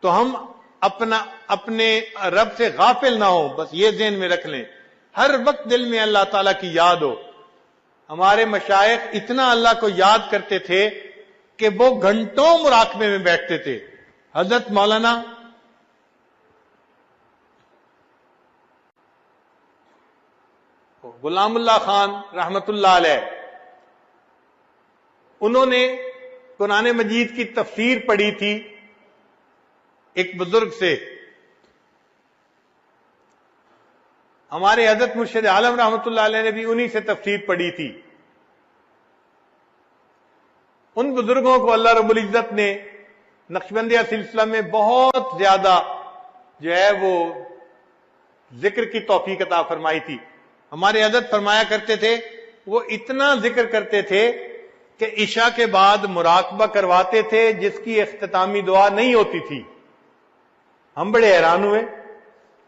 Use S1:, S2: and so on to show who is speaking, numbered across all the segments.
S1: تو ہم اپنے رب سے غافل نہ ہوں، بس یہ ذہن میں رکھ لیں، ہر وقت دل میں اللہ تعالیٰ کی یاد ہو۔ ہمارے مشائخ اتنا اللہ کو یاد کرتے تھے کہ وہ گھنٹوں مراقبے میں بیٹھتے تھے۔ حضرت مولانا غلام اللہ خان رحمت اللہ علیہ، انہوں نے قرآن مجید کی تفسیر پڑھی تھی ایک بزرگ سے۔ ہمارے حضرت مرشد عالم رحمت اللہ علیہ نے بھی انہی سے تفسیر پڑھی تھی۔ ان بزرگوں کو اللہ رب العزت نے نقشبندیہ سلسلہ میں بہت زیادہ جو ہے وہ ذکر کی توفیق عطا فرمائی تھی۔ ہمارے حضرت فرمایا کرتے تھے، وہ اتنا ذکر کرتے تھے کہ عشاء کے بعد مراقبہ کرواتے تھے جس کی اختتامی دعا نہیں ہوتی تھی۔ ہم بڑے حیران ہوئے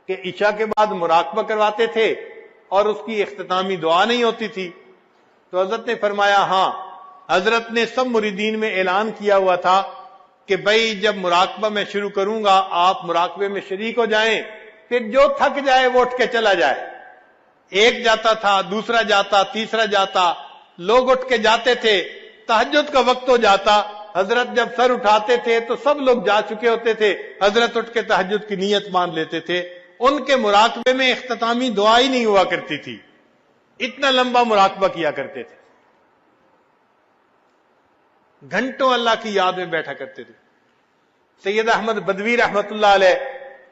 S1: کہ عشاء کے بعد مراقبہ کرواتے تھے اور اس کی اختتامی دعا نہیں ہوتی تھی۔ تو حضرت نے فرمایا، ہاں، حضرت نے سب مریدین میں اعلان کیا ہوا تھا کہ بھائی جب مراقبہ میں شروع کروں گا آپ مراقبے میں شریک ہو جائیں، پھر جو تھک جائے وہ اٹھ کے چلا جائے۔ ایک جاتا تھا، دوسرا جاتا، تیسرا جاتا، لوگ اٹھ کے جاتے تھے، تہجد کا وقت ہو جاتا، حضرت جب سر اٹھاتے تھے تو سب لوگ جا چکے ہوتے تھے، حضرت اٹھ کے تہجد کی نیت مان لیتے تھے۔ ان کے مراقبے میں اختتامی دعا ہی نہیں ہوا کرتی تھی، اتنا لمبا مراقبہ کیا کرتے تھے، گھنٹوں اللہ کی یاد میں بیٹھا کرتے تھے۔ سید احمد بدوی رحمت اللہ علیہ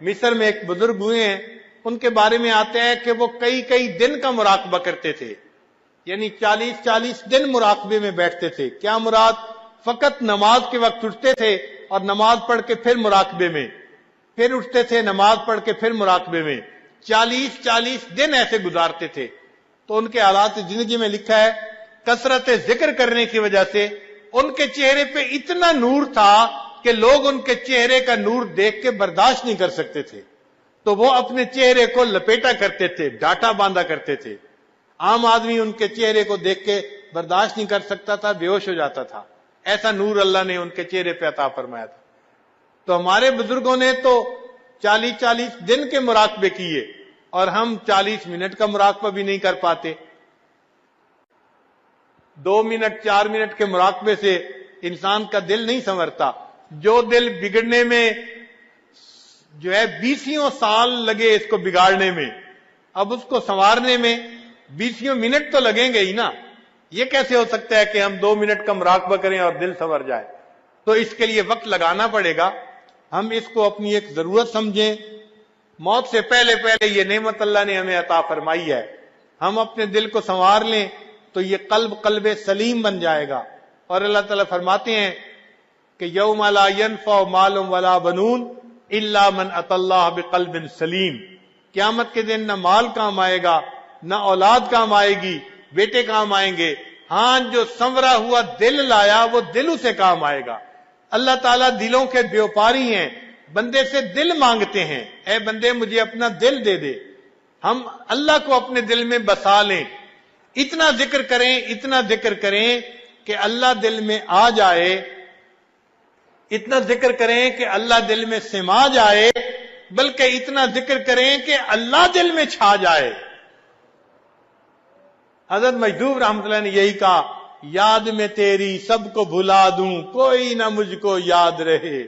S1: مصر میں ایک بزرگ ہوئے ہیں، ان کے بارے میں آتے ہیں کہ وہ کئی دن کا مراقبہ کرتے تھے، یعنی 40 دن مراقبے میں بیٹھتے تھے۔ کیا مراد؟ فقط نماز کے وقت اٹھتے تھے اور نماز پڑھ کے پھر مراقبے میں، پھر اٹھتے تھے نماز پڑھ کے پھر مراقبے میں، 40 دن ایسے گزارتے تھے۔ تو ان کے حالات زندگی میں لکھا ہے، کثرت ذکر کرنے کی وجہ سے ان کے چہرے پہ اتنا نور تھا کہ لوگ ان کے چہرے کا نور دیکھ کے برداشت نہیں کر سکتے تھے، تو وہ اپنے چہرے کو لپیٹا کرتے تھے، ڈاٹا باندھا کرتے تھے۔ عام آدمی ان کے چہرے کو دیکھ کے برداشت نہیں کر سکتا تھا، بے ہوش ہو جاتا تھا، ایسا نور اللہ نے ان کے چہرے پہ عطا فرمایا تھا۔ تو ہمارے بزرگوں نے تو 40 دن کے مراقبے کیے، اور ہم 40 منٹ کا مراقبہ بھی نہیں کر پاتے۔ 2 منٹ 4 منٹ کے مراقبے سے انسان کا دل نہیں سنورتا۔ جو دل بگڑنے میں جو ہے 20 سال لگے اس کو بگاڑنے میں، اب اس کو سنوارنے میں 20 منٹ تو لگیں گے ہی نا۔ یہ کیسے ہو سکتا ہے کہ ہم 2 منٹ کا مراقبہ کریں اور دل سنور جائے؟ تو اس کے لیے وقت لگانا پڑے گا۔ ہم اس کو اپنی ایک ضرورت سمجھیں، موت سے پہلے یہ نعمت اللہ نے ہمیں عطا فرمائی ہے، ہم اپنے دل کو سنوار لیں تو یہ قلب سلیم بن جائے گا۔ اور اللہ تعالیٰ فرماتے ہیں کہ یوم لا ینفع مال ولا بنون الا من اتى اللہ بقلب سلیم، قیامت کے دن نہ مال کام آئے گا، نہ اولاد کام آئے گی، بیٹے کام آئیں گے، ہاں جو سنورا ہوا دل لایا وہ دل سے کام آئے گا۔ اللہ تعالیٰ دلوں کے بیوپاری ہیں، بندے سے دل مانگتے ہیں، اے بندے مجھے اپنا دل دے دے۔ ہم اللہ کو اپنے دل میں بسا لیں، اتنا ذکر کریں کہ اللہ دل میں آ جائے، اتنا ذکر کریں کہ اللہ دل میں سما جائے، بلکہ اتنا ذکر کریں کہ اللہ دل میں چھا جائے۔ حضرت مجدوب رحمۃ اللہ نے یہی کہا، یاد میں تیری سب کو بھلا دوں کوئی نہ مجھ کو یاد رہے،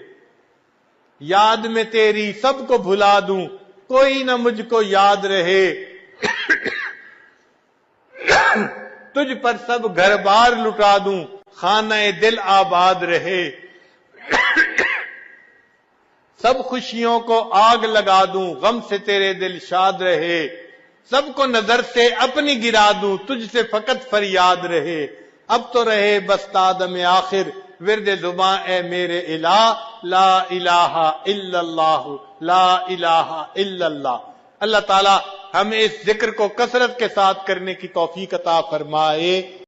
S1: یاد میں تیری سب کو بھلا دوں کوئی نہ مجھ کو یاد رہے، تجھ پر سب گھر بار لٹا دوں خانہ دل آباد رہے، سب خوشیوں کو آگ لگا دوں غم سے تیرے دل شاد رہے، سب کو نظر سے اپنی گرا دوں تجھ سے فقط فریاد رہے، اب تو رہے بس تادم آخر ورد زباں اے میرے الہ، لا الہ الا اللہ، لا الہ الا اللہ۔ اللہ تعالی ہمیں اس ذکر کو کثرت کے ساتھ کرنے کی توفیق عطا فرمائے۔